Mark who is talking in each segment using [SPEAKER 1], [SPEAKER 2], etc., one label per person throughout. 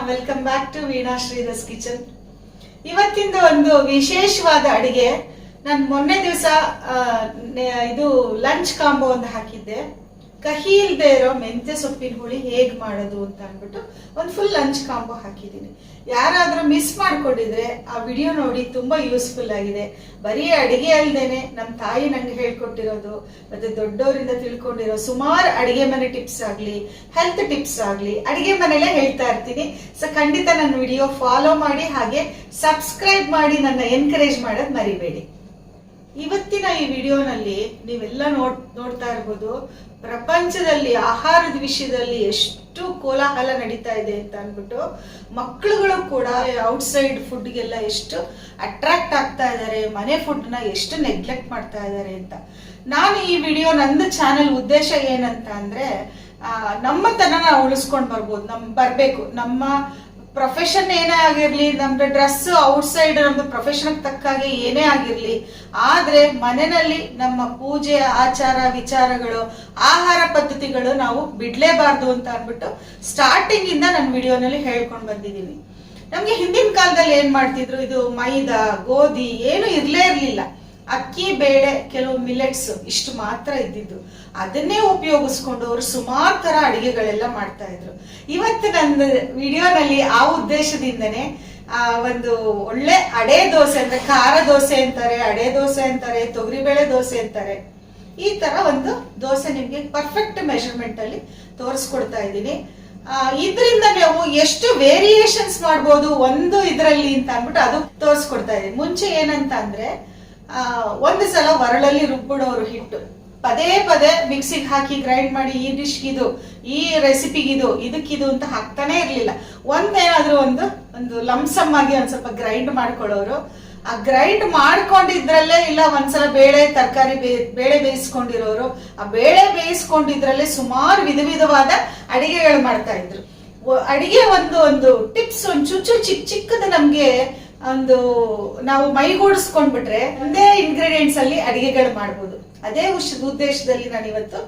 [SPEAKER 1] Welcome back to Veena Shridhar's kitchen. ಇವತ್ತಿಂದ ಒಂದು ವಿಶೇಷವಾದ ಅಡಿಗೆ. ನಾನು ಮೊನ್ನೆ ದಿವಸ ಇದು ಲಂಚ್ ಕಾಂಬೋ ಒಂದು ಹಾಕಿದ್ದೆ. ಕಹಿ ಇಲ್ಲದೆ ಇರೋ ಮೆಂತ್ಯ ಸೊಪ್ಪಿನ ಹುಳಿ ಹೇಗ್ ಮಾಡೋದು ಅಂತ ಅಂದ್ಬಿಟ್ಟು ಒಂದು ಫುಲ್ ಲಂಚ್ ಕಾಂಬೋ ಹಾಕಿದ್ದೀನಿ. ಯಾರಾದ್ರೂ ಮಿಸ್ ಮಾಡ್ಕೊಂಡಿದ್ರೆ ಆ ವಿಡಿಯೋ ನೋಡಿ, ತುಂಬಾ ಯೂಸ್ಫುಲ್ ಆಗಿದೆ. ಬರೀ ಅಡಿಗೆ ಅಲ್ದೇನೆ ನಮ್ಮ ತಾಯಿ ನಂಗೆ ಹೇಳ್ಕೊಟ್ಟಿರೋದು ಮತ್ತೆ ದೊಡ್ಡವರಿಂದ ತಿಳ್ಕೊಂಡಿರೋ ಸುಮಾರು ಅಡಿಗೆ ಮನೆ ಟಿಪ್ಸ್ ಆಗ್ಲಿ, ಹೆಲ್ತ್ ಟಿಪ್ಸ್ ಆಗ್ಲಿ, ಅಡಿಗೆ ಮನೆಯಲ್ಲೇ ಹೇಳ್ತಾ ಇರ್ತೀನಿ. ಸೊ ಖಂಡಿತ ನನ್ನ ವಿಡಿಯೋ ಫಾಲೋ ಮಾಡಿ, ಹಾಗೆ ಸಬ್ಸ್ಕ್ರೈಬ್ ಮಾಡಿ ನನ್ನ ಎನ್ಕರೇಜ್ ಮಾಡೋದ್ ಮರಿಬೇಡಿ. ಇವತ್ತಿನ ಈ ವಿಡಿಯೋನಲ್ಲಿ ನೀವೆಲ್ಲ ನೋಡ್ತಾ ಇರ್ಬೋದು, ಪ್ರಪಂಚದಲ್ಲಿ ಆಹಾರದ ವಿಷಯದಲ್ಲಿ ಎಷ್ಟು ಕೋಲಾಹಲ ನಡೀತಾ ಇದೆ ಅಂತ ಅಂದ್ಬಿಟ್ಟು ಮಕ್ಕಳುಗಳು ಕೂಡ ಔಟ್ಸೈಡ್ ಫುಡ್ಗೆಲ್ಲ ಎಷ್ಟು ಅಟ್ರಾಕ್ಟ್ ಆಗ್ತಾ ಇದ್ದಾರೆ, ಮನೆ ಫುಡ್ನ ಎಷ್ಟು ನೆಗ್ಲೆಕ್ಟ್ ಮಾಡ್ತಾ ಇದ್ದಾರೆ ಅಂತ. ನಾನು ಈ ವಿಡಿಯೋ, ನಂದು ಚಾನೆಲ್ ಉದ್ದೇಶ ಏನಂತ ಅಂದ್ರೆ ನಮ್ಮತನ ನಾವು ಉಳಿಸ್ಕೊಂಡು ಬರ್ಬೇಕು. ನಮ್ಮ ಪ್ರೊಫೆಷನ್ ಏನೇ ಆಗಿರ್ಲಿ, ನಮ್ದು ಡ್ರೆಸ್ ಔಟ್ಸೈಡ್ ನಮ್ದು ಪ್ರೊಫೆಷನ್ ತಕ್ಕಾಗೆ ಏನೇ ಆಗಿರ್ಲಿ, ಆದ್ರೆ ಮನೆಯಲ್ಲಿ ನಮ್ಮ ಪೂಜೆ, ಆಚಾರ ವಿಚಾರಗಳು, ಆಹಾರ ಪದ್ಧತಿಗಳು ನಾವು ಬಿಡ್ಲೇಬಾರ್ದು ಅಂತ ಅಂದ್ಬಿಟ್ಟು ಸ್ಟಾರ್ಟಿಂಗ್ ಇಂದ ನನ್ನ ವಿಡಿಯೋನಲ್ಲಿ ಹೇಳ್ಕೊಂಡು ಬಂದಿದ್ದೀನಿ. ನಮ್ಗೆ ಹಿಂದಿನ ಕಾಲದಲ್ಲಿ ಏನ್ ಮಾಡ್ತಿದ್ರು, ಇದು ಮೈದಾ ಗೋಧಿ ಏನು ಇರ್ಲೇ ಇರ್ಲಿಲ್ಲ. ಅಕ್ಕಿ, ಬೇಳೆ, ಕೆಲವು ಮಿಲೆಟ್ಸ್ ಇಷ್ಟು ಮಾತ್ರ ಇದ್ದಿದ್ದು. ಅದನ್ನೇ ಉಪಯೋಗಿಸ್ಕೊಂಡು ಅವರು ಸುಮಾರು ತರ ಅಡಿಗೆಗಳೆಲ್ಲ ಮಾಡ್ತಾ ಇದ್ರು. ಇವತ್ತು ನನ್ನ ವಿಡಿಯೋನಲ್ಲಿ ಆ ಉದ್ದೇಶದಿಂದನೇ ಒಂದು ಒಳ್ಳೆ ಅಡೆ ದೋಸೆ, ಅಂದ್ರೆ ಖಾರ ದೋಸೆ ಅಂತಾರೆ, ಅಡೆ ದೋಸೆ ಅಂತಾರೆ, ತೊಗರಿಬೇಳೆ ದೋಸೆ ಅಂತಾರೆ. ಈ ತರ ಒಂದು ದೋಸೆ ನಿಮ್ಗೆ ಪರ್ಫೆಕ್ಟ್ ಮೆಷರ್ಮೆಂಟ್ ಅಲ್ಲಿ ತೋರಿಸ್ಕೊಡ್ತಾ ಇದ್ದೀನಿ. ಇದರಿಂದ ನೀವು ಎಷ್ಟು ವೇರಿಯೇಷನ್ಸ್ ಮಾಡ್ಬೋದು ಒಂದು ಇದರಲ್ಲಿ ಅಂತ ಅಂದ್ಬಿಟ್ಟು ಅದು ತೋರಿಸ್ಕೊಡ್ತಾ ಇದ್ದೀನಿ. ಮುಂಚೆ ಏನಂತ ಅಂದ್ರೆ ಒಂದು ಸಲ ಒರಳಲ್ಲಿ ರುಬ್ಬಿಡೋರು ಹಿಟ್ಟು, ಪದೇ ಪದೇ ಮಿಕ್ಸಿಗೆ ಹಾಕಿ ಗ್ರೈಂಡ್ ಮಾಡಿ ಈ ಡಿಶ್ಗಿದು, ಈ ರೆಸಿಪಿಗಿದು, ಇದಕ್ಕಿದು ಅಂತ ಹಾಕ್ತಾನೆ ಇರ್ಲಿಲ್ಲ. ಒಂದೇನಾದ್ರೂ ಒಂದು ಲಂಸಮ್ ಆಗಿ ಒಂದ್ ಸ್ವಲ್ಪ ಗ್ರೈಂಡ್ ಮಾಡ್ಕೊಳ್ಳೋರು. ಆ ಗ್ರೈಂಡ್ ಮಾಡ್ಕೊಂಡಿದ್ರಲ್ಲೇ, ಇಲ್ಲ ಒಂದ್ಸಲ ಬೇಳೆ ತರಕಾರಿ ಬೇಳೆ ಬೇಯಿಸ್ಕೊಂಡಿರೋರು, ಆ ಬೇಳೆ ಬೇಯಿಸ್ಕೊಂಡಿದ್ರಲ್ಲೇ ಸುಮಾರು ವಿಧವಾದ ಅಡಿಗೆಗಳು ಮಾಡ್ತಾ ಇದ್ರು. ಅಡಿಗೆ ಒಂದು ಟಿಪ್ಸ್, ಒಂದು ಚುಚ್ಚು ಚಿಕ್ಕದ ನಮ್ಗೆ ಒಂದು ನಾವು ಮೈಗೂಡಿಸ್ಕೊಂಡ್ಬಿಟ್ರೆ ಒಂದೇ ಇಂಗ್ರೀಡಿಯೆಂಟ್ಸ್ ಅಲ್ಲಿ ಅಡಿಗೆಗಳು ಮಾಡ್ಬೋದು. ಅದೇ ಉದ್ದೇಶದಲ್ಲಿ ನಾನು ಇವತ್ತು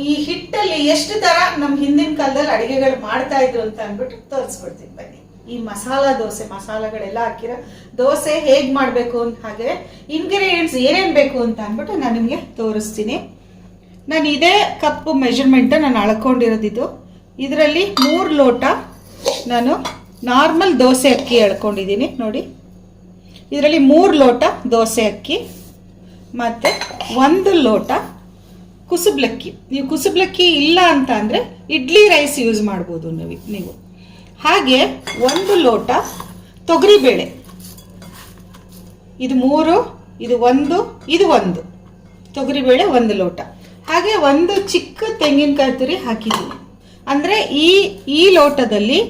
[SPEAKER 1] ಈ ಹಿಟ್ಟಲ್ಲಿ ಎಷ್ಟು ತರ ನಮ್ ಹಿಂದಿನ ಕಾಲದಲ್ಲಿ ಅಡಿಗೆಗಳು ಮಾಡ್ತಾ ಇದ್ರು ಅಂತ ಅಂದ್ಬಿಟ್ಟು ತೋರಿಸ್ಕೊಡ್ತೀನಿ ಬನ್ನಿ. ಈ ಮಸಾಲಾ ದೋಸೆ, ಮಸಾಲೆಗಳೆಲ್ಲ ಹಾಕಿರೋ ದೋಸೆ ಹೇಗ್ ಮಾಡ್ಬೇಕು ಅಂತ, ಹಾಗೆ ಇಂಗ್ರೀಡಿಯೆಂಟ್ಸ್ ಏನೇನ್ ಬೇಕು ಅಂತ ಅಂದ್ಬಿಟ್ಟು ನಾನು ನಿಮ್ಗೆ ತೋರಿಸ್ತೀನಿ. ನಾನು ಇದೇ ಕಪ್ ಮೆಜರ್ಮೆಂಟ್ ನಾನು ಅಳ್ಕೊಂಡಿರೋದಿದ್ದು. ಇದರಲ್ಲಿ 3 ಲೋಟ ನಾನು ನಾರ್ಮಲ್ ದೋಸೆ ಅಕ್ಕಿ ಎಳ್ಕೊಂಡಿದ್ದೀನಿ ನೋಡಿ. ಇದರಲ್ಲಿ 3 ಲೋಟ ದೋಸೆ ಅಕ್ಕಿ, ಮತ್ತೆ 1 ಲೋಟ ಕುಸುಬ್ಲಕ್ಕಿ. ನೀವು ಕುಸುಬ್ಲಕ್ಕಿ ಇಲ್ಲ ಅಂತ ಅಂದ್ರೆ ಇಡ್ಲಿ ರೈಸ್ ಯೂಸ್ ಮಾಡ್ಬೋದು ನೀವು. ಹಾಗೆ 1 ಲೋಟ ತೊಗರಿಬೇಳೆ. ಇದು 3, ಇದು 1, ಇದು 1 ತೊಗರಿಬೇಳೆ 1 ಲೋಟ. ಹಾಗೆ 1 ಚಿಕ್ಕ ತೆಂಗಿನಕಾಯಿ ತುರಿ ಹಾಕಿದ್ದೀನಿ. ಅಂದ್ರೆ ಈ ಲೋಟದಲ್ಲಿ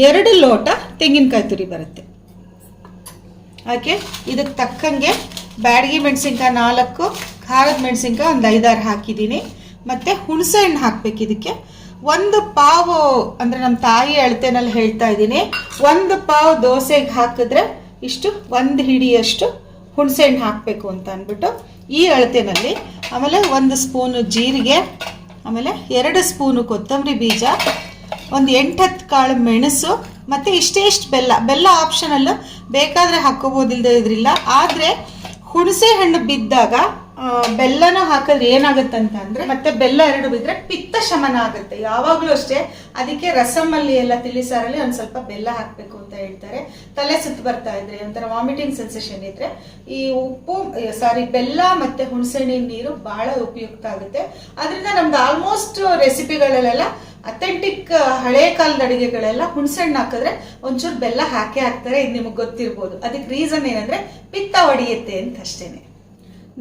[SPEAKER 1] 2 ಲೋಟ ತೆಂಗಿನಕಾಯಿ ತುರಿ ಬರುತ್ತೆ. ಹಾಗೆ ಇದಕ್ಕೆ ತಕ್ಕಂಗೆ ಬ್ಯಾಡಗಿ ಮೆಣಸಿನ್ಕಾಯಿ 4, ಖಾರದ ಮೆಣಸಿನ್ಕಾಯಿ ಒಂದು 5-6 ಹಾಕಿದ್ದೀನಿ. ಮತ್ತೆ ಹುಣಸೆ ಹಣ್ಣು ಹಾಕ್ಬೇಕು ಇದಕ್ಕೆ. 1 ಪಾವು, ಅಂದ್ರೆ ನಮ್ಮ ತಾಯಿ ಅಳತೆನಲ್ಲಿ ಹೇಳ್ತಾ ಇದ್ದೀನಿ, 1 ಪಾವು ದೋಸೆಗೆ ಹಾಕಿದ್ರೆ ಇಷ್ಟು 1 ಹಿಡಿಯಷ್ಟು ಹುಣಸೆ ಹಣ್ಣು ಹಾಕಬೇಕು ಅಂತ ಅಂದ್ಬಿಟ್ಟು ಈ ಅಳತೆನಲ್ಲಿ. ಆಮೇಲೆ 1 ಸ್ಪೂನು ಜೀರಿಗೆ, ಆಮೇಲೆ 2 ಸ್ಪೂನು ಕೊತ್ತಂಬರಿ ಬೀಜ, ಒಂದು 8-10 ಕಾಳು ಮೆಣಸು, ಮತ್ತೆ ಇಷ್ಟೇ ಬೆಲ್ಲ ಆಪ್ಷನಲ್, ಬೇಕಾದ್ರೆ ಹಾಕೋಬೋದಿಲ್ಲದೆ ಇದ್ರಿಲ್ಲ. ಆದ್ರೆ ಹುಣಸೆ ಹಣ್ಣು ಬಿದ್ದಾಗ ಬೆಲ್ಲನೂ ಹಾಕಿದ್ರೆ ಏನಾಗುತ್ತಂತ ಅಂದ್ರೆ, ಮತ್ತೆ ಬೆಲ್ಲ 2 ಬಿದ್ರೆ ಪಿತ್ತ ಶಮನ ಆಗುತ್ತೆ. ಯಾವಾಗ್ಲೂ ಅಷ್ಟೇ. ಅದಕ್ಕೆ ರಸಮಲ್ಲಿ ಎಲ್ಲ ತಿಳಿಸಾರಲ್ಲಿ ಒಂದ್ ಸ್ವಲ್ಪ ಬೆಲ್ಲ ಹಾಕ್ಬೇಕು ಅಂತ ಹೇಳ್ತಾರೆ. ತಲೆ ಸುತ್ತು ಬರ್ತಾ ಇದ್ರೆ, ಒಂಥರ ವಾಮಿಟಿಂಗ್ ಸೆನ್ಸೇಷನ್ ಇದ್ರೆ ಈ ಬೆಲ್ಲ ಮತ್ತೆ ಹುಣಸೆಹಣ್ಣಿನ ನೀರು ಬಹಳ ಉಪಯುಕ್ತ ಆಗುತ್ತೆ. ಅದರಿಂದ ನಮ್ದು ಆಲ್ಮೋಸ್ಟ್ ರೆಸಿಪಿಗಳಲ್ಲೆಲ್ಲ ಅಥೆಂಟಿಕ್ ಹಳೆ ಕಾಲದ ಅಡಿಗೆಗಳೆಲ್ಲ ಹುಣಸೆಹಣ್ಣು ಹಾಕಿದ್ರೆ ಒಂಚೂರು ಬೆಲ್ಲ ಹಾಕ್ತಾರೆ. ಇದು ನಿಮಗೆ ಗೊತ್ತಿರ್ಬೋದು. ಅದಕ್ಕೆ ರೀಸನ್ ಏನಂದ್ರೆ ಪಿತ್ತ ಹೊಡೆಯುತ್ತೆ ಅಂತ ಅಷ್ಟೇನೆ.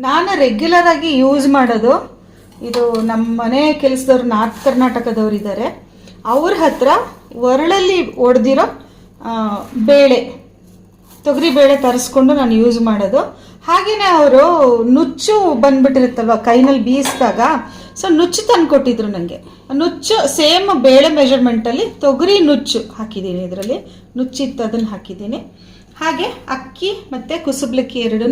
[SPEAKER 1] ನಾನು ರೆಗ್ಯುಲರ್ ಆಗಿ ಯೂಸ್ ಮಾಡೋದು ಇದು, ನಮ್ಮ ಮನೆ ಕೆಲಸದವ್ರು ನಾರ್ತ್ ಕರ್ನಾಟಕದವ್ರು ಇದ್ದಾರೆ, ಅವ್ರ ಹತ್ರ ಒರಳಲ್ಲಿ ಒಡೆದಿರೋ ಬೇಳೆ, ತೊಗರಿ ಬೇಳೆ ತರಿಸ್ಕೊಂಡು ನಾನು ಯೂಸ್ ಮಾಡೋದು. ಹಾಗೆಯೇ ಅವರು ನುಚ್ಚು ಬಂದ್ಬಿಟ್ಟಿರುತ್ತಲ್ವ ಕೈನಲ್ಲಿ ಬೀಸಿದಾಗ, ಸೊ ನುಚ್ಚು ತಂದು ಕೊಟ್ಟಿದ್ರು ನನಗೆ. ನುಚ್ಚು ಸೇಮ್ ಬೇಳೆ ಮೆಜರ್ಮೆಂಟಲ್ಲಿ ತೊಗರಿ ನುಚ್ಚು ಹಾಕಿದ್ದೀನಿ, ಇದರಲ್ಲಿ ನುಚ್ಚಿತ್ತು ಅದನ್ನು ಹಾಕಿದ್ದೀನಿ. ಹಾಗೆ ಅಕ್ಕಿ ಮತ್ತು ಕುಸುಬ್ಲಕ್ಕಿ ಎರಡೂ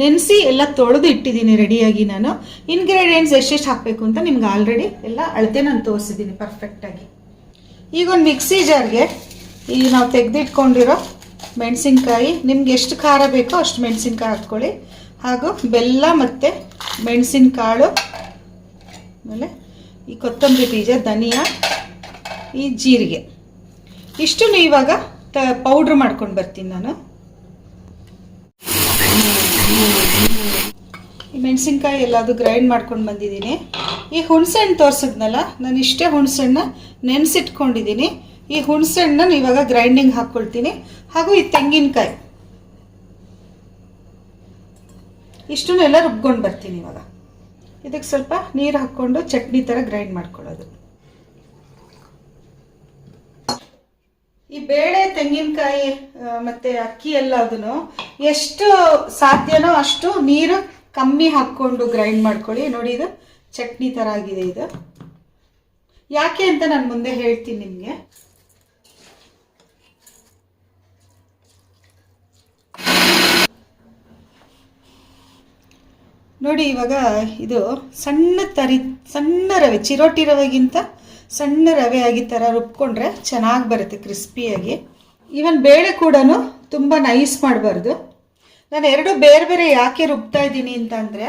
[SPEAKER 1] ನೆನೆಸಿ ಎಲ್ಲ ತೊಳೆದು ಇಟ್ಟಿದ್ದೀನಿ ರೆಡಿಯಾಗಿ. ನಾನು ಇಂಗ್ರೀಡಿಯೆಂಟ್ಸ್ ಎಷ್ಟೆಷ್ಟು ಹಾಕಬೇಕು ಅಂತ ನಿಮ್ಗೆ ಆಲ್ರೆಡಿ ಎಲ್ಲ ಅಳತೆ ನಾನು ತೋರಿಸಿದ್ದೀನಿ ಪರ್ಫೆಕ್ಟಾಗಿ. ಈಗ ಒಂದು ಮಿಕ್ಸಿ ಜಾರ್ಗೆ ಈ ನಾವು ತೆಗೆದಿಟ್ಕೊಂಡಿರೋ ಮೆಣಸಿನ್ಕಾಯಿ, ನಿಮ್ಗೆ ಎಷ್ಟು ಖಾರ ಬೇಕೋ ಅಷ್ಟು ಮೆಣಸಿನ್ಕಾಯಿ ಹಾಕ್ಕೊಳ್ಳಿ, ಹಾಗೂ ಬೆಲ್ಲ ಮತ್ತು ಮೆಣಸಿನಕಾಳು, ಆಮೇಲೆ ಈ ಕೊತ್ತಂಬರಿ ಬೀಜ, ಧನಿಯಾ, ಈ ಜೀರಿಗೆ, ಇಷ್ಟು ಇವಾಗ ಪೌಡ್ರ್ ಮಾಡ್ಕೊಂಡು ಬರ್ತೀನಿ ನಾನು. ಈ ಮೆಣಸಿನ್ಕಾಯಿ ಎಲ್ಲದು ಗ್ರೈಂಡ್ ಮಾಡ್ಕೊಂಡು ಬಂದಿದ್ದೀನಿ. ಈ ಹುಣಸೆಹಣ್ಣು ತೋರಿಸಿದ್ನಲ್ಲ, ನಾನು ಇಷ್ಟೇ ಹುಣಸೆಹಣ್ಣ ನೆನೆಸಿಟ್ಕೊಂಡಿದ್ದೀನಿ. ಈ ಹುಣಸೆಹಣ್ಣನ್ನು ಇವಾಗ ಗ್ರೈಂಡಿಂಗ್ ಹಾಕ್ಕೊಳ್ತೀನಿ. ಹಾಗೂ ಈ ತೆಂಗಿನಕಾಯಿ ಇಷ್ಟನ್ನೆಲ್ಲ ರುಬ್ಕೊಂಡು ಬರ್ತೀನಿ ಇವಾಗ. ಇದಕ್ಕೆ ಸ್ವಲ್ಪ ನೀರು ಹಾಕ್ಕೊಂಡು ಚಟ್ನಿ ಥರ ಗ್ರೈಂಡ್ ಮಾಡ್ಕೊಳ್ಳೋದು. ಈ ಬೇಳೆ, ತೆಂಗಿನಕಾಯಿ ಮತ್ತು ಅಕ್ಕಿ ಎಲ್ಲದನ್ನು ಎಷ್ಟು ಸಾಧ್ಯನೋ ಅಷ್ಟು ನೀರು ಕಮ್ಮಿ ಹಾಕ್ಕೊಂಡು ಗ್ರೈಂಡ್ ಮಾಡ್ಕೊಳ್ಳಿ. ನೋಡಿ, ಇದು ಚಟ್ನಿ ಥರ ಆಗಿದೆ. ಇದು ಯಾಕೆ ಅಂತ ನಾನು ಮುಂದೆ ಹೇಳ್ತೀನಿ ನಿಮಗೆ. ನೋಡಿ, ಇವಾಗ ಇದು ಸಣ್ಣ ರವೆ, ಚಿರೋಟಿ ರವೆಗಿಂತ ಸಣ್ಣ ರವೆ ಆಗಿ ಥರ ರುಬ್ಕೊಂಡ್ರೆ ಚೆನ್ನಾಗಿ ಬರುತ್ತೆ, ಕ್ರಿಸ್ಪಿಯಾಗಿ. ಈವನ್ ಬೇಳೆ ಕೂಡ ತುಂಬ ನೈಸ್ ಮಾಡಬಾರ್ದು. ನಾನು ಎರಡು ಬೇರೆ ಬೇರೆ ಯಾಕೆ ರುಬ್ತಾ ಇದ್ದೀನಿ ಅಂತ ಅಂದರೆ,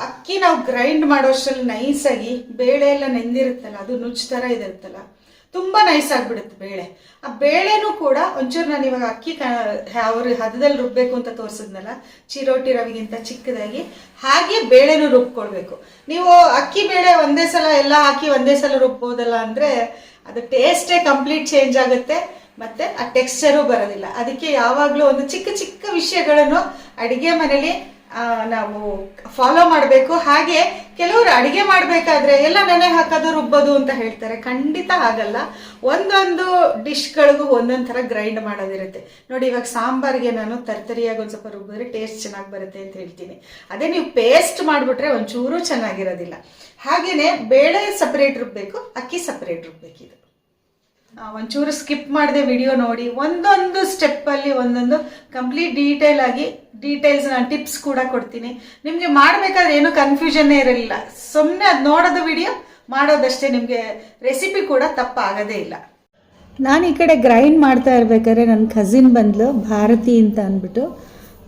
[SPEAKER 1] ಅಕ್ಕಿ ನಾವು ಗ್ರೈಂಡ್ ಮಾಡೋಷ್ಟರಲ್ಲಿ ನೈಸಾಗಿ, ಬೇಳೆ ಎಲ್ಲ ನೆಂದಿರುತ್ತಲ್ಲ, ಅದು ನುಚ್ಚು ಥರ ಇದಿರುತ್ತಲ್ಲ, ತುಂಬ ನೈಸ್ ಆಗಿಬಿಡುತ್ತೆ ಬೇಳೆ. ಆ ಬೇಳೆನೂ ಕೂಡ ಒಂಚೂರು ನಾನು ಇವಾಗ ಅಕ್ಕಿ ಅವ್ರ ಹದದಲ್ಲಿ ರುಬ್ಬೇಕು ಅಂತ ತೋರಿಸಿದ್ನಲ್ಲ, ಚಿರೋಟಿ ರವೆಗಿಂತ ಚಿಕ್ಕದಾಗಿ, ಹಾಗೆ ಬೇಳೆನೂ ರುಬ್ಕೊಳ್ಬೇಕು. ನೀವು ಅಕ್ಕಿ ಬೇಳೆ ಒಂದೇ ಸಲ ಎಲ್ಲ ಹಾಕಿ ಒಂದೇ ಸಲ ರುಬ್ಬೋದಲ್ಲ ಅಂದರೆ ಅದು ಟೇಸ್ಟೇ ಕಂಪ್ಲೀಟ್ ಚೇಂಜ್ ಆಗುತ್ತೆ, ಮತ್ತು ಆ ಟೆಕ್ಸ್ಚರು ಬರೋದಿಲ್ಲ. ಅದಕ್ಕೆ ಯಾವಾಗಲೂ ಒಂದು ಚಿಕ್ಕ ಚಿಕ್ಕ ವಿಷಯಗಳನ್ನು ಅಡುಗೆ ಮನೇಲಿ ನಾವು ಫಾಲೋ ಮಾಡಬೇಕು. ಹಾಗೆ ಕೆಲವರು ಅಡುಗೆ ಮಾಡಬೇಕಾದ್ರೆ ಎಲ್ಲ ನೆನೆ ಹಾಕೋದು ರುಬ್ಬೋದು ಅಂತ ಹೇಳ್ತಾರೆ. ಖಂಡಿತ ಆಗಲ್ಲ. ಒಂದೊಂದು ಡಿಶ್ಗಳಿಗೂ ಒಂದೊಂದು ಥರ ಗ್ರೈಂಡ್ ಮಾಡೋದಿರುತ್ತೆ. ನೋಡಿ, ಇವಾಗ ಸಾಂಬಾರಿಗೆ ನಾನು ತರ್ತರಿಯಾಗಿ ಒಂದು ಸ್ವಲ್ಪ ರುಬ್ಬಿದ್ರೆ ಟೇಸ್ಟ್ ಚೆನ್ನಾಗಿ ಬರುತ್ತೆ ಅಂತ ಹೇಳ್ತೀನಿ. ಅದೇ ನೀವು ಪೇಸ್ಟ್ ಮಾಡಿಬಿಟ್ರೆ ಒಂಚೂರು ಚೆನ್ನಾಗಿರೋದಿಲ್ಲ. ಹಾಗೆಯೇ ಬೇಳೆ ಸಪ್ರೇಟ್ ರುಬ್ಬಬೇಕು, ಅಕ್ಕಿ ಸಪ್ರೇಟ್ ರುಬ್ಬೇಕಿದು. ಒಂಚೂರು ಸ್ಕಿಪ್ ಮಾಡದೆ ವಿಡಿಯೋ ನೋಡಿ. ಒಂದೊಂದು ಸ್ಟೆಪ್ಪಲ್ಲಿ ಒಂದೊಂದು ಕಂಪ್ಲೀಟ್ ಡೀಟೇಲ್ಸ್ ನಾನು ಟಿಪ್ಸ್ ಕೂಡ ಕೊಡ್ತೀನಿ. ನಿಮಗೆ ಮಾಡಬೇಕಾದ್ರೆ ಏನೂ ಕನ್ಫ್ಯೂಷನ್ನೇ ಇರಲಿಲ್ಲ. ಸುಮ್ಮನೆ ಅದು ನೋಡೋದು ವಿಡಿಯೋ ಮಾಡೋದಷ್ಟೇ, ನಿಮಗೆ ರೆಸಿಪಿ ಕೂಡ ತಪ್ಪಾಗೋದೇ ಇಲ್ಲ. ನಾನು ಈ ಕಡೆ ಗ್ರೈಂಡ್ ಮಾಡ್ತಾ ಇರ್ಬೇಕಾದ್ರೆ ನನ್ನ ಕಸಿನ್ ಬಂದ್ಲು, ಭಾರತಿ ಅಂತ ಅಂದ್ಬಿಟ್ಟು.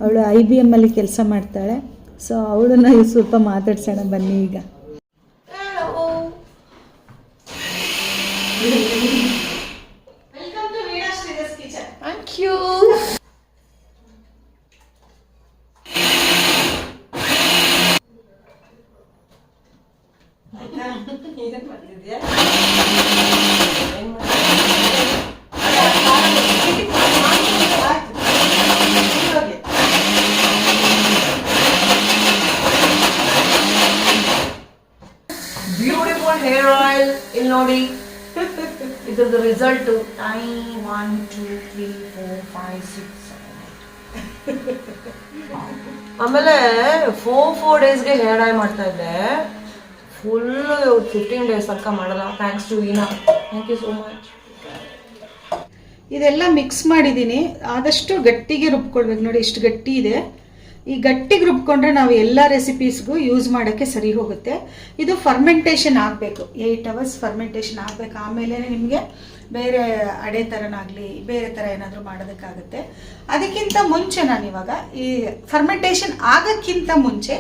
[SPEAKER 1] ಅವಳು IBM ಅಲ್ಲಿ ಕೆಲಸ ಮಾಡ್ತಾಳೆ. ಸೊ ಅವಳನ್ನ ಸ್ವಲ್ಪ ಮಾತಾಡ್ಸೋಣ ಬನ್ನಿ ಈಗ.
[SPEAKER 2] Thank you. Beautiful hair oil, il nodi. This is the result. 9, 1, 2, 3, 4, 5, 6, 7, 8. ಆಮೇಲೆ 4 ಡೇಸ್ಗೆ ಹೇರ್ ಡೈ ಮಾಡ್ತಾ ಇದ್ದೆ. ಫುಲ್ 15 ಡೇಸ್ ತನಕ ಮಾಡಲ್ಲ. Thanks to Veena, thank you so much.
[SPEAKER 1] ಇದೆಲ್ಲ ಮಿಕ್ಸ್ ಮಾಡಿದ್ದೀನಿ. ಆದಷ್ಟು ಗಟ್ಟಿಗೆ ರುಬ್ಕೊಳ್ಬೇಕು. ನೋಡಿ, ಇಷ್ಟು ಗಟ್ಟಿ ಇದೆ. ಈ ಗಟ್ಟಿಗೆ ರುಬ್ಕೊಂಡ್ರೆ ನಾವು ಎಲ್ಲ ರೆಸಿಪೀಸ್ಗೂ ಯೂಸ್ ಮಾಡೋಕ್ಕೆ ಸರಿ ಹೋಗುತ್ತೆ. ಇದು ಫರ್ಮೆಂಟೇಷನ್ ಆಗಬೇಕು, 8 hours ಫರ್ಮೆಂಟೇಷನ್ ಆಗಬೇಕು. ಆಮೇಲೆ ನಿಮಗೆ ಬೇರೆ ಅಡೆ ಥರನಾಗಲಿ ಬೇರೆ ಥರ ಏನಾದರೂ ಮಾಡೋದಕ್ಕಾಗುತ್ತೆ. ಅದಕ್ಕಿಂತ ಮುಂಚೆ ನಾನಿವಾಗ ಈ ಫರ್ಮೆಂಟೇಷನ್ ಆಗೋಕ್ಕಿಂತ ಮುಂಚೆ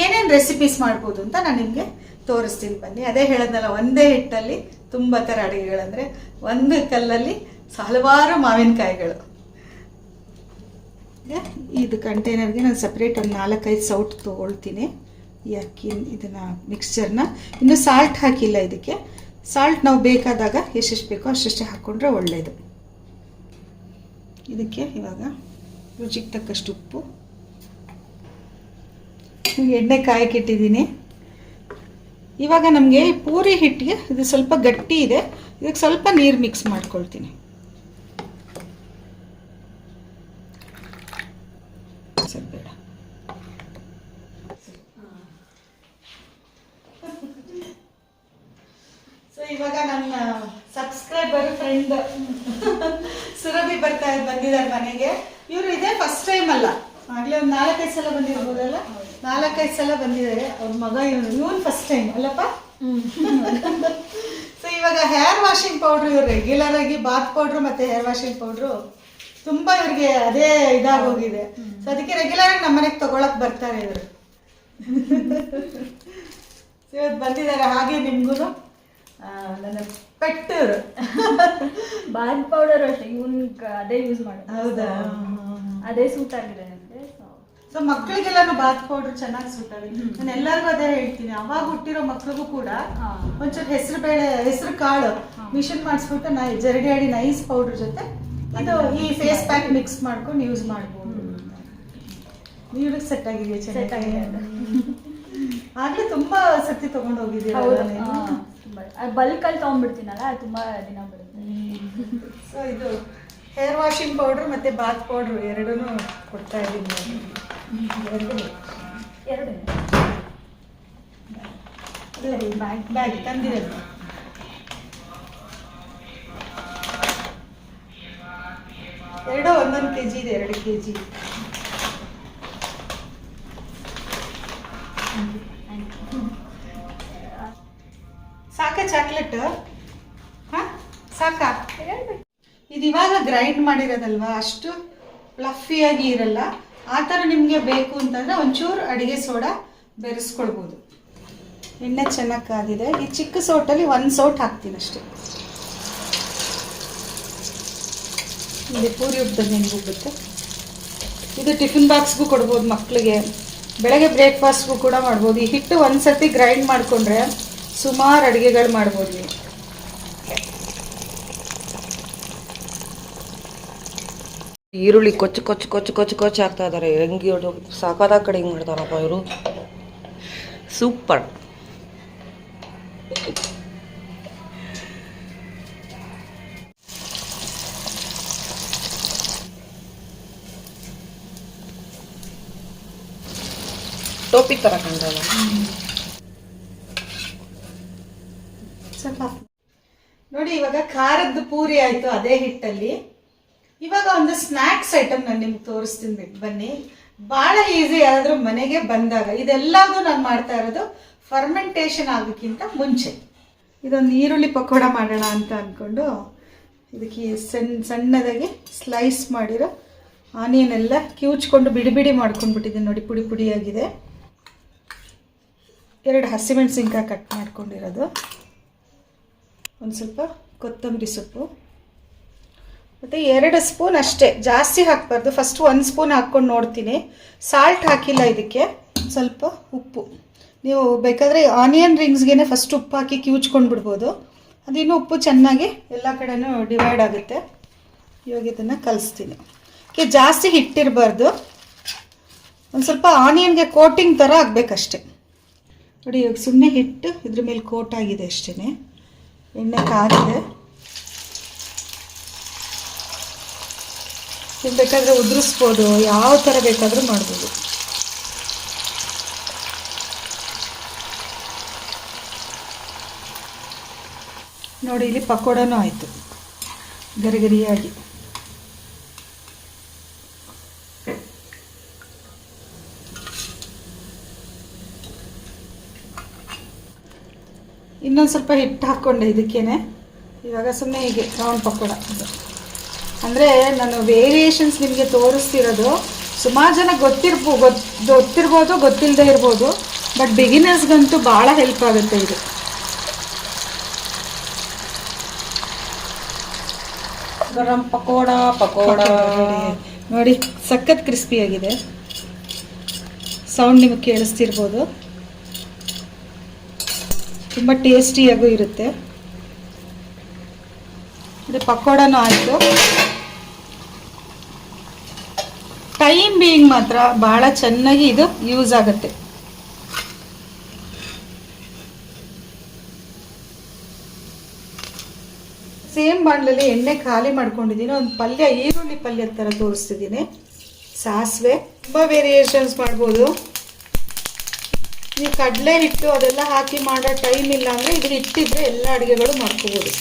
[SPEAKER 1] ಏನೇನು ರೆಸಿಪೀಸ್ ಮಾಡ್ಬೋದು ಅಂತ ನಾನು ನಿಮಗೆ ತೋರಿಸ್ತೀನಿ ಬನ್ನಿ. ಅದೇ ಹೇಳೋದ್ನಲ್ಲ, ಒಂದೇ ಹಿಟ್ಟಲ್ಲಿ ತುಂಬ ಥರ ಅಡುಗೆಗಳಂದರೆ ಒಂದು ಕಲ್ಲಲ್ಲಿ ಹಲವಾರು ಮಾವಿನಕಾಯಿಗಳು. ಇದು ಕಂಟೈನರ್ಗೆ ನಾನು ಸಪ್ರೇಟ್ ಒಂದು 4-5 ಸೌಟ್ ತೊಗೊಳ್ತೀನಿ. ಈ ಅಕ್ಕಿ ಇದನ್ನು ಮಿಕ್ಸ್ಚರ್ನ ಇನ್ನು ಸಾಲ್ಟ್ ಹಾಕಿಲ್ಲ ಇದಕ್ಕೆ. ಸಾಲ್ಟ್ ನಾವು ಬೇಕಾದಾಗ ಎಷ್ಟೆಷ್ಟು ಬೇಕೋ ಅಷ್ಟೆಷ್ಟೇ ಹಾಕ್ಕೊಂಡ್ರೆ ಒಳ್ಳೆಯದು. ಇದಕ್ಕೆ ಇವಾಗ ರುಚಿಗೆ ತಕ್ಕಷ್ಟು ಉಪ್ಪು, ಎಣ್ಣೆ ಕಾಯಕ್ಕಿಟ್ಟಿದ್ದೀನಿ. ಇವಾಗ ನಮಗೆ ಪೂರಿ ಹಿಟ್ಟಿಗೆ ಇದು ಸ್ವಲ್ಪ ಗಟ್ಟಿ ಇದೆ, ಇದಕ್ಕೆ ಸ್ವಲ್ಪ ನೀರು ಮಿಕ್ಸ್ ಮಾಡ್ಕೊಳ್ತೀನಿ. ಸ್ವಲ್ಪ ಬೇಡ. ಸೊ ಇವಾಗ ನನ್ನ ಸಬ್ಸ್ಕ್ರೈಬರ್ ಫ್ರೆಂಡ್ ಸುರಭಿ ಬಂದಿದ್ದಾರೆ ಮನೆಗೆ. ಇವರು ಇದೇ ಫಸ್ಟ್ ಟೈಮ್ ಅಲ್ಲ, ಆಗ್ಲೇ ಒಂದು 4-5 ಸಲ ಬಂದಿರ್ಬೋದಲ್ಲ. 4-5 ಸಲ ಬಂದಿದ್ದಾರೆ. ಅವ್ರ ಮಗ ಇವನು ಫಸ್ಟ್ ಟೈಮ್ ಅಲ್ಲಪ್ಪ. ಸೊ ಇವಾಗ ಹೇರ್ ವಾಷಿಂಗ್ ಪೌಡ್ರು, ಇವ್ರು ರೆಗ್ಯುಲರ್ ಆಗಿ ಬಾತ್ ಪೌಡ್ರು ಮತ್ತೆ ಹೇರ್ ವಾಷಿಂಗ್ ಪೌಡ್ರು ತುಂಬಾ ಇವ್ರಿಗೆ ಅದೇ ಇದಾಗೋಗಿದೆ. ಸೊ ಅದಕ್ಕೆ ರೆಗ್ಯುಲರ್ ಆಗಿ ನಮ್ಮ ಮನೆಗೆ ತಗೊಳಕ್ ಬರ್ತಾರೆ ಇವರು. ಇವತ್ತು ಬಂದಿದ್ದಾರೆ. ಹಾಗೆ ನಿಮ್ಗೂ ನನ್ನ ಪೆಟ್ಟರು
[SPEAKER 3] ಬಾತ್ ಪೌಡರ್ ಅಷ್ಟೇ, ಇವನ್ ಅದೇ ಯೂಸ್ ಮಾಡೋದು.
[SPEAKER 1] ಹೌದಾ?
[SPEAKER 3] ಅದೇ ಸೂಟ್ ಆಗಿದೆ ನನಗೆ.
[SPEAKER 1] ಸೊ ಮಕ್ಕಳಿಗೆಲ್ಲಾನು ಬಾತ್ ಪೌಡರ್ ಚೆನ್ನಾಗಿ ಸೂಟ್ ಆಗಿದೆ. ನಾನು ಎಲ್ಲರಿಗೂ ಅದೇ ಹೇಳ್ತೀನಿ, ಅವಾಗ ಹುಟ್ಟಿರೋ ಮಕ್ಳಿಗೂ ಕೂಡ ಒಂಚೂರು ಹೆಸರು ಕಾಳು ಮಿಷನ್ ಮಾಡಿಸ್ಬಿಟ್ಟು ಜರಡಿ ನೈಸ್ ಪೌಡರ್ ಜೊತೆ ಇದು ಈ ಫೇಸ್ ಪ್ಯಾಕ್ ಮಿಕ್ಸ್ ಮಾಡ್ಕೊಂಡು ಯೂಸ್ ಮಾಡ್ಬೋದು. ನೀವು ಸೆಟ್ ಆಗಿದೆ, ಚೆನ್ನಾಗಿದೆ. ಆಗ್ಲೇ ತುಂಬಾ ಸತಿ ತಗೊಂಡು ಹೋಗಿದ್ದೀರಾ?
[SPEAKER 3] ಬಲ್ಕ್ ಅಲ್ಲಿ ತಗೊಂಡ್ಬಿಡ್ತೀನಲ್ಲ, ತುಂಬಾ ದಿನ ಬರುತ್ತೆ.
[SPEAKER 1] ಸೊ ಇದು ಹೇರ್ ವಾಷಿಂಗ್ ಪೌಡರ್ ಮತ್ತೆ ಬಾತ್ ಪೌಡರ್ ಎರಡೂ ಕೊಡ್ತಾ ಇದ್ದೀನಿ. ಎರಡು ಬ್ಯಾಗ್ ತಂದಿರೋದು. ಎರಡು 1 kg ಇದೆ, 2 kg. ಸಾಕ ಚಾಕ್ಲೇಟ್? ಸಾಕಾ? ಇದು ಇವಾಗ ಗ್ರೈಂಡ್ ಮಾಡಿರೋದಲ್ವಾ, ಅಷ್ಟು ಫ್ಲಫಿಯಾಗಿ ಇರಲ್ಲ. ಆ ಥರ ನಿಮಗೆ ಬೇಕು ಅಂತಂದರೆ ಒಂಚೂರು ಅಡುಗೆ ಸೋಡಾ ಬೆರೆಸ್ಕೊಳ್ಬೋದು. ಎಣ್ಣೆ ಚೆನ್ನಾಗಿ ಕಾದಿದೆ. ಈ ಚಿಕ್ಕ ಸೌಟಲ್ಲಿ 1 ಸೌಟ್ ಹಾಕ್ತೀನಿ ಅಷ್ಟೇ. ಇಲ್ಲಿ ಪೂರಿ ಉಬ್ಬಿದಂಗೆ ಹೆಂಗೆ ಉಬ್ಬುತ್ತೆ. ಇದು ಟಿಫಿನ್ ಬಾಕ್ಸ್ಗೂ ಕೊಡ್ಬೋದು ಮಕ್ಕಳಿಗೆ, ಬೆಳಗ್ಗೆ ಬ್ರೇಕ್ಫಾಸ್ಟ್ಗೂ ಕೂಡ ಮಾಡ್ಬೋದು. ಈ ಹಿಟ್ಟು ಒಂದ್ಸತಿ ಗ್ರೈಂಡ್ ಮಾಡಿಕೊಂಡ್ರೆ ಸುಮಾರು ಅಡುಗೆಗಳು ಮಾಡ್ಬೋದು ನೀವು.
[SPEAKER 2] ಈರುಳ್ಳಿ ಕೊಚ್ಚು ಕೊಚ್ಚು ಕೊಚ್ಚು ಕೊಚ್ಚು ಕೊಚ್ಚು ಹಾಕ್ತಾ ಇದ್ದಾರೆ. ಹೆಂಗೆ ಸಾಕಾದ ಕಡೆ ಹಿಂಗೆ ಮಾಡ್ತಾರಪ್ಪ ಇವರು. ಸೂಪರ್. ಟೋಪಿ ತರ ಕಂಡಲ್ಲ.
[SPEAKER 1] ಸ್ವಲ್ಪ ನೋಡಿ, ಇವಾಗ ಖಾರದ್ದು ಪೂರಿ ಆಯ್ತು ಅದೇ ಹಿಟ್ಟಲ್ಲಿ. ಇವಾಗ ಒಂದು ಸ್ನ್ಯಾಕ್ಸ್ ಐಟಮ್ ನಾನು ನಿಮ್ಗೆ ತೋರಿಸ್ತೀನಿ, ಬನ್ನಿ. ಭಾಳ ಈಸಿ. ಯಾರಾದರೂ ಮನೆಗೆ ಬಂದಾಗ ಇದೆಲ್ಲದೂ ನಾನು ಮಾಡ್ತಾ ಇರೋದು ಫರ್ಮೆಂಟೇಷನ್ ಆಗೋಕ್ಕಿಂತ ಮುಂಚೆ. ಇದೊಂದು ಈರುಳ್ಳಿ ಪಕೋಡ ಮಾಡೋಣ ಅಂತ ಅಂದ್ಕೊಂಡು ಇದಕ್ಕೆ ಸಣ್ಣದಾಗಿ ಸ್ಲೈಸ್ ಮಾಡಿರೋ ಆನಿಯನ್ ಎಲ್ಲ ಕಿವುಚ್ಕೊಂಡು ಬಿಡಿ ಬಿಡಿ ಮಾಡ್ಕೊಂಡ್ಬಿಟ್ಟಿದ್ದೀನಿ ನೋಡಿ, ಪುಡಿ ಪುಡಿಯಾಗಿದೆ. 2 ಹಸಿಮೆಣಸಿನ್ಕಾಯಿ ಕಟ್ ಮಾಡ್ಕೊಂಡಿರೋದು, ಒಂದು ಸ್ವಲ್ಪ ಕೊತ್ತಂಬರಿ ಸೊಪ್ಪು ಮತ್ತು 2 ಸ್ಪೂನ್ ಅಷ್ಟೇ, ಜಾಸ್ತಿ ಹಾಕಬಾರ್ದು. ಫಸ್ಟ್ 1 ಸ್ಪೂನ್ ಹಾಕ್ಕೊಂಡು ನೋಡ್ತೀನಿ. ಸಾಲ್ಟ್ ಹಾಕಿಲ್ಲ ಇದಕ್ಕೆ. ಸ್ವಲ್ಪ ಉಪ್ಪು, ನೀವು ಬೇಕಾದರೆ ಆನಿಯನ್ ರಿಂಗ್ಸ್ಗೆ ಫಸ್ಟ್ ಉಪ್ಪು ಹಾಕಿ ಕಿವುಚ್ಕೊಂಡು ಬಿಡ್ಬೋದು. ಅದಿನ್ನೂ ಉಪ್ಪು ಚೆನ್ನಾಗಿ ಎಲ್ಲ ಕಡೆನೂ ಡಿವೈಡ್ ಆಗುತ್ತೆ. ಇವಾಗ ಇದನ್ನು ಕಲಿಸ್ತೀನಿ. ಜಾಸ್ತಿ ಹಿಟ್ಟಿರಬಾರ್ದು, ಒಂದು ಸ್ವಲ್ಪ ಆನಿಯನ್ಗೆ ಕೋಟಿಂಗ್ ಥರ ಆಗಬೇಕಷ್ಟೆ. ನೋಡಿ, ಇವಾಗ ಸುಮ್ಮನೆ ಹಿಟ್ಟು ಇದ್ರ ಮೇಲೆ ಕೋಟ್ ಆಗಿದೆ ಅಷ್ಟೇ. ಎಣ್ಣೆ ಕಾದಿದೆ. ನೀವು ಬೇಕಾದರೆ ಉದುರಿಸ್ಬೋದು, ಯಾವ ಥರ ಬೇಕಾದರೂ ಮಾಡ್ಬೋದು. ನೋಡಿ, ಇಲ್ಲಿ ಪಕೋಡನೂ ಆಯಿತು ಗರಿಗರಿಯಾಗಿ. ಇನ್ನೊಂದು ಸ್ವಲ್ಪ ಹಿಟ್ಟು ಹಾಕ್ಕೊಂಡೆ ಇದಕ್ಕೇನೆ. ಇವಾಗ ಸುಮ್ಮನೆ ಹೀಗೆ ರೌಂಡ್ ಪಕೋಡ. ಅಂದರೆ ನಾನು ವೇರಿಯೇಷನ್ಸ್ ನಿಮಗೆ ತೋರಿಸ್ತಿರೋದು. ಸುಮಾರು ಜನ ಗೊತ್ತಿರ್ಬೋದು, ಗೊತ್ತಿಲ್ಲದೆ ಇರ್ಬೋದು. ಬಟ್ ಬಿಗಿನರ್ಸ್ಗಂತೂ ಭಾಳ ಹೆಲ್ಪ್ ಆಗುತ್ತೆ ಇದು.
[SPEAKER 2] ಗರಂ ಪಕೋಡ
[SPEAKER 1] ನೋಡಿ, ಸಖತ್ ಕ್ರಿಸ್ಪಿಯಾಗಿದೆ. ಸೌಂಡ್ ನಿಮಗೆ ಕೇಳಿಸ್ತಿರ್ಬೋದು. ತುಂಬ ಟೇಸ್ಟಿಯಾಗೂ ಇರುತ್ತೆ. ಇದು ಪಕೋಡನೂ ಆಯಿತು. ಟೈಮ್ ಬೀಯಿಂಗ್ ಮಾತ್ರ ಭಾಳ ಚೆನ್ನಾಗಿ ಇದು ಯೂಸ್ ಆಗುತ್ತೆ. ಸೇಮ್ ಬಾಣಲಲ್ಲಿ ಎಣ್ಣೆ ಖಾಲಿ ಮಾಡ್ಕೊಂಡಿದ್ದೀನಿ. ಒಂದು ಪಲ್ಯ, ಈರುಳ್ಳಿ ಪಲ್ಯದ ಥರ ತೋರಿಸ್ತಿದ್ದೀನಿ. ಸಾಸಿವೆ. ತುಂಬ ವೇರಿಯೇಷನ್ಸ್ ಮಾಡ್ಬೋದು. ನೀವು ಕಡಲೆ ಹಿಟ್ಟು ಅದೆಲ್ಲ ಹಾಕಿ ಮಾಡೋ ಟೈಮ್ ಇಲ್ಲ ಅಂದರೆ ಇದು ಹಿಟ್ಟಿದ್ರೆ ಎಲ್ಲ ಅಡುಗೆಗಳು ಮಾಡ್ಕೋಬೋದು.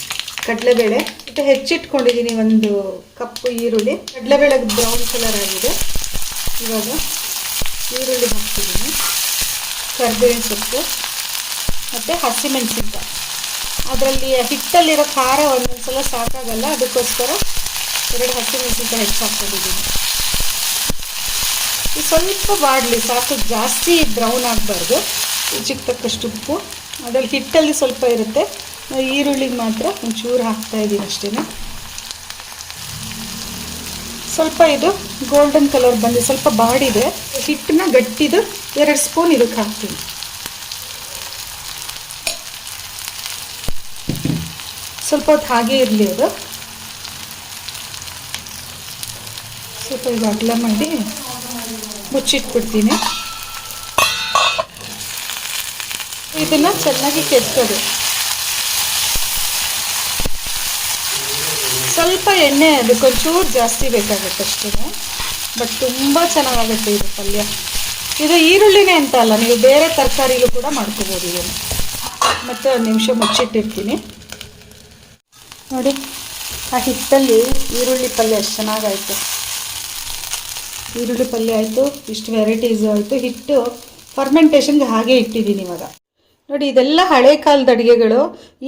[SPEAKER 1] ಕಡಲೆಬೇಳೆ ಮತ್ತು ಹೆಚ್ಚಿಟ್ಕೊಂಡಿದ್ದೀನಿ 1 ಕಪ್ಪು ಈರುಳ್ಳಿ. ಕಡಲೆಬೇಳೆ ಬ್ರೌನ್ ಕಲರ್ ಆಗಿದೆ. ಇವಾಗ ಈರುಳ್ಳಿ ಹಾಕ್ತಿದ್ದೀನಿ, ಕರಿಬೇವಿನ ಸೊಪ್ಪು ಮತ್ತು ಹಸಿಮೆಣಸಿನ್ಕಾಯಿ. ಅದರಲ್ಲಿ ಹಿಟ್ಟಲ್ಲಿರೋ ಖಾರ ಒಂದೊಂದು ಸಲ ಸಾಕಾಗಲ್ಲ, ಅದಕ್ಕೋಸ್ಕರ 2 ಹಸಿಮೆಣಸಿನ್ಕಾಯಿ ಹೆಚ್ಚು ಹಾಕ್ಕೊಂಡಿದ್ದೀನಿ. ಇದು ಸ್ವಲ್ಪ ಬಾಡಲಿ ಸಾಕು, ಜಾಸ್ತಿ ಬ್ರೌನ್ ಆಗಬಾರ್ದು. ರುಚಿಗೆ ತಕ್ಕಷ್ಟು ಉಪ್ಪು. ಅದರಲ್ಲಿ ಹಿಟ್ಟಲ್ಲಿ ಸ್ವಲ್ಪ ಇರುತ್ತೆ, ಈರುಳ್ಳಿಗೆ ಮಾತ್ರ ಒಂಚೂರು ಹಾಕ್ತಾಯಿದ್ದೀನಿ ಅಷ್ಟೇ. ಸ್ವಲ್ಪ ಇದು ಗೋಲ್ಡನ್ ಕಲರ್ ಬಂದು ಸ್ವಲ್ಪ ಬಾಡಿದೆ. ಹಿಟ್ಟನ್ನ ಗಟ್ಟಿದು 2 ಸ್ಪೂನ್ ಇದಕ್ಕೆ ಹಾಕ್ತೀನಿ. ಸ್ವಲ್ಪ ಹೊತ್ತು ಹಾಗೆ ಇರಲಿ ಅದು. ಸ್ವಲ್ಪ ಈಗ ಅಗಲ ಮಾಡಿ ಮುಚ್ಚಿಟ್ಬಿಡ್ತೀನಿ. ಇದನ್ನು ಚೆನ್ನಾಗಿ ಕೆತ್ತೋದು. ಸ್ವಲ್ಪ ಎಣ್ಣೆ ಅದಕ್ಕೊಂಚೂರು ಜಾಸ್ತಿ ಬೇಕಾಗುತ್ತೆ ಅಷ್ಟೇ, ಬಟ್ ತುಂಬ ಚೆನ್ನಾಗಾಗುತ್ತೆ ಇದು ಪಲ್ಯ. ಇದು ಈರುಳ್ಳಿನೇ ಅಂತ ಅಲ್ಲ, ನೀವು ಬೇರೆ ತರಕಾರಿಗೂ ಕೂಡ ಮಾಡ್ಕೋಬೋದು ಇದನ್ನು. ಮತ್ತು 1 ನಿಮಿಷ ಮುಚ್ಚಿಟ್ಟಿರ್ತೀನಿ. ನೋಡಿ, ಆ ಹಿಟ್ಟಲ್ಲಿ ಈರುಳ್ಳಿ ಪಲ್ಯ ಎಷ್ಟು ಚೆನ್ನಾಗಾಯಿತು. ಈರುಳ್ಳಿ ಪಲ್ಯ ಆಯಿತು, ಇಷ್ಟು ವೆರೈಟೀಸ್ ಆಯಿತು. ಹಿಟ್ಟು ಫರ್ಮೆಂಟೇಷನ್ಗೆ ಹಾಗೆ ಇಟ್ಟಿದ್ದೀನಿ ಇವಾಗ. ನೋಡಿ, ಇದೆಲ್ಲ ಹಳೆ ಕಾಲದ ಅಡುಗೆಗಳು.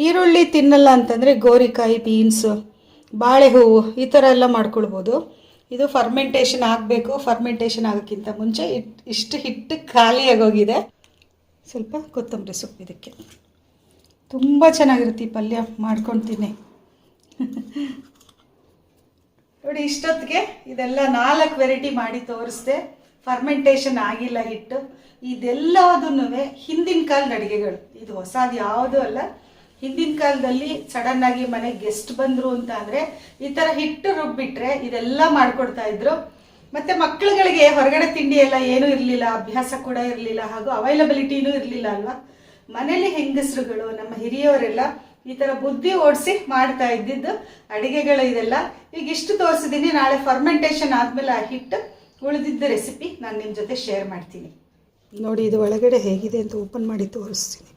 [SPEAKER 1] ಈರುಳ್ಳಿ ತಿನ್ನಲ್ಲ ಅಂತಂದರೆ ಗೋರಿಕಾಯಿ, ಬೀನ್ಸು, ಬಾಳೆಹೂವು ಈ ಥರ ಎಲ್ಲ ಮಾಡ್ಕೊಳ್ಬೋದು. ಇದು ಫರ್ಮೆಂಟೇಷನ್ ಆಗಬೇಕು. ಫರ್ಮೆಂಟೇಷನ್ ಆಗೋಕ್ಕಿಂತ ಮುಂಚೆ ಇಷ್ಟು ಹಿಟ್ಟು ಖಾಲಿಯಾಗೋಗಿದೆ. ಸ್ವಲ್ಪ ಕೊತ್ತಂಬರಿ ಸೊಪ್ಪು ಇದಕ್ಕೆ. ತುಂಬ ಚೆನ್ನಾಗಿರುತ್ತೆ ಈ ಪಲ್ಯ, ಮಾಡ್ಕೊಳ್ತೀನಿ. ನೋಡಿ, ಇಷ್ಟೊತ್ತಿಗೆ ಇದೆಲ್ಲ 4 ವೆರೈಟಿ ಮಾಡಿ ತೋರಿಸ್ದೆ. ಫರ್ಮೆಂಟೇಷನ್ ಆಗಿಲ್ಲ ಹಿಟ್ಟು. ಇದೆಲ್ಲದೂ ಹಿಂದಿನ ಕಾಲದ ಅಡುಗೆಗಳು, ಇದು ಹೊಸದು ಯಾವುದೂ ಅಲ್ಲ. ಹಿಂದಿನ ಕಾಲದಲ್ಲಿ ಸಡನ್ನಾಗಿ ಮನೆಗೆ ಗೆಸ್ಟ್ ಬಂದರು ಅಂತ ಅಂದರೆ ಈ ಥರ ಹಿಟ್ಟು ರುಬ್ಬಿಟ್ರೆ ಇದೆಲ್ಲ ಮಾಡಿಕೊಡ್ತಾ ಇದ್ರು. ಮತ್ತು ಮಕ್ಕಳುಗಳಿಗೆ ಹೊರಗಡೆ ತಿಂಡಿ ಎಲ್ಲ ಏನೂ ಇರಲಿಲ್ಲ, ಅಭ್ಯಾಸ ಕೂಡ ಇರಲಿಲ್ಲ, ಹಾಗೂ ಅವೈಲಬಿಲಿಟಿನೂ ಇರಲಿಲ್ಲ ಅಲ್ವಾ. ಮನೇಲಿ ಹೆಂಗಸರುಗಳು, ನಮ್ಮ ಹಿರಿಯವರೆಲ್ಲ ಈ ಥರ ಬುದ್ಧಿ ಓಡಿಸಿ ಮಾಡ್ತಾ ಇದ್ದಿದ್ದು ಅಡುಗೆಗಳು ಇದೆಲ್ಲ. ಈಗ ಇಷ್ಟು ತೋರಿಸಿದ್ದೀನಿ. ನಾಳೆ ಫರ್ಮೆಂಟೇಷನ್ ಆದಮೇಲೆ ಆ ಹಿಟ್ಟು ಉಳಿದಿದ್ದ ರೆಸಿಪಿ ನಾನು ನಿಮ್ಮ ಜೊತೆ ಶೇರ್ ಮಾಡ್ತೀನಿ. ನೋಡಿ, ಇದು ಒಳಗಡೆ ಹೇಗಿದೆ ಅಂತ ಓಪನ್ ಮಾಡಿ ತೋರಿಸ್ತೀನಿ.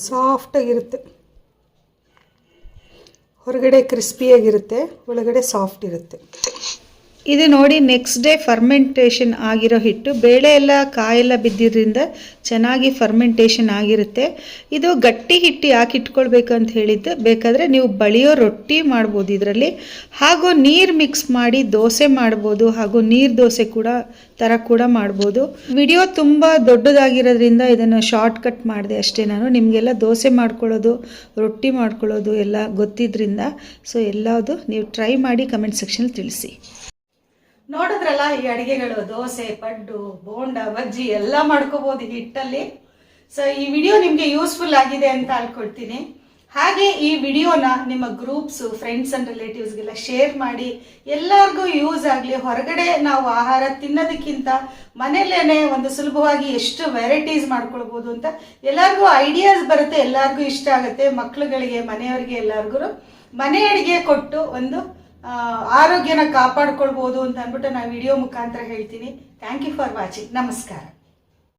[SPEAKER 1] ಸಾಫ್ಟಾಗಿರುತ್ತೆ, ಹೊರಗಡೆ ಕ್ರಿಸ್ಪಿಯಾಗಿರುತ್ತೆ, ಒಳಗಡೆ ಸಾಫ್ಟ್ ಇರುತ್ತೆ. ಇದು ನೋಡಿ, ನೆಕ್ಸ್ಟ್ ಡೇ ಫರ್ಮೆಂಟೇಷನ್ ಆಗಿರೋ ಹಿಟ್ಟು. ಬೇಳೆ ಎಲ್ಲ ಕಾಯೆಲ್ಲ ಬಿದ್ದಿದ್ದರಿಂದ ಚೆನ್ನಾಗಿ ಫರ್ಮೆಂಟೇಷನ್ ಆಗಿರುತ್ತೆ. ಇದು ಗಟ್ಟಿ ಹಿಟ್ಟು ಯಾಕೆ ಇಟ್ಕೊಳ್ಬೇಕು ಅಂತ ಹೇಳಿದ್ದು, ಬೇಕಾದರೆ ನೀವು ಬಳಿಯೋ ರೊಟ್ಟಿ ಮಾಡ್ಬೋದು ಇದರಲ್ಲಿ, ಹಾಗೂ ನೀರು ಮಿಕ್ಸ್ ಮಾಡಿ ದೋಸೆ ಮಾಡ್ಬೋದು, ಹಾಗೂ ನೀರು ದೋಸೆ ಕೂಡ ಮಾಡ್ಬೋದು. ವಿಡಿಯೋ ತುಂಬ ದೊಡ್ಡದಾಗಿರೋದ್ರಿಂದ ಇದನ್ನು ಶಾರ್ಟ್ ಕಟ್ ಮಾಡಿದೆ ಅಷ್ಟೇ ನಾನು. ನಿಮಗೆಲ್ಲ ದೋಸೆ ಮಾಡ್ಕೊಳ್ಳೋದು, ರೊಟ್ಟಿ ಮಾಡ್ಕೊಳ್ಳೋದು ಎಲ್ಲ ಗೊತ್ತಿದ್ರಿಂದ ಸೊ ಎಲ್ಲದು ನೀವು ಟ್ರೈ ಮಾಡಿ ಕಮೆಂಟ್ ಸೆಕ್ಷನ್ ತಿಳಿಸಿ. ನೋಡಿದ್ರಲ್ಲ ಈ ಅಡುಗೆಗಳು, ದೋಸೆ, ಪಡ್ಡು, ಬೋಂಡ, ಬಜ್ಜಿ ಎಲ್ಲ ಮಾಡ್ಕೋಬೋದು ಹಿಟ್ಟಲ್ಲಿ. ಸೊ ಈ ವಿಡಿಯೋ ನಿಮಗೆ ಯೂಸ್ಫುಲ್ ಆಗಿದೆ ಅಂತ ಅನ್ಕೊಳ್ತೀನಿ. ಹಾಗೆ ಈ ವಿಡಿಯೋನ ನಿಮ್ಮ ಗ್ರೂಪ್ಸು, ಫ್ರೆಂಡ್ಸ್ ಆ್ಯಂಡ್ ರಿಲೇಟಿವ್ಸ್ಗೆಲ್ಲ ಶೇರ್ ಮಾಡಿ, ಎಲ್ಲರಿಗೂ ಯೂಸ್ ಆಗಲಿ. ಹೊರಗಡೆ ನಾವು ಆಹಾರ ತಿನ್ನೋದಕ್ಕಿಂತ ಮನೆಯಲ್ಲೇ ಒಂದು ಸುಲಭವಾಗಿ ಎಷ್ಟು ವೆರೈಟೀಸ್ ಮಾಡ್ಕೊಳ್ಬೋದು ಅಂತ ಎಲ್ಲರಿಗೂ ಐಡಿಯಾಸ್ ಬರುತ್ತೆ, ಎಲ್ಲರಿಗೂ ಇಷ್ಟ ಆಗುತ್ತೆ. ಮಕ್ಕಳುಗಳಿಗೆ, ಮನೆಯವರಿಗೆ ಎಲ್ಲರಿಗೂ ಮನೆ ಅಡುಗೆ ಕೊಟ್ಟು ಒಂದು ಆರೋಗ್ಯನ ಕಾಪಾಡ್ಕೊಳ್ಬೋದು ಅಂತ ಅಂದ್ಬಿಟ್ಟು ನಾನು ವಿಡಿಯೋ ಮುಖಾಂತರ ಹೇಳ್ತೀನಿ. Thank you for watching. ನಮಸ್ಕಾರ.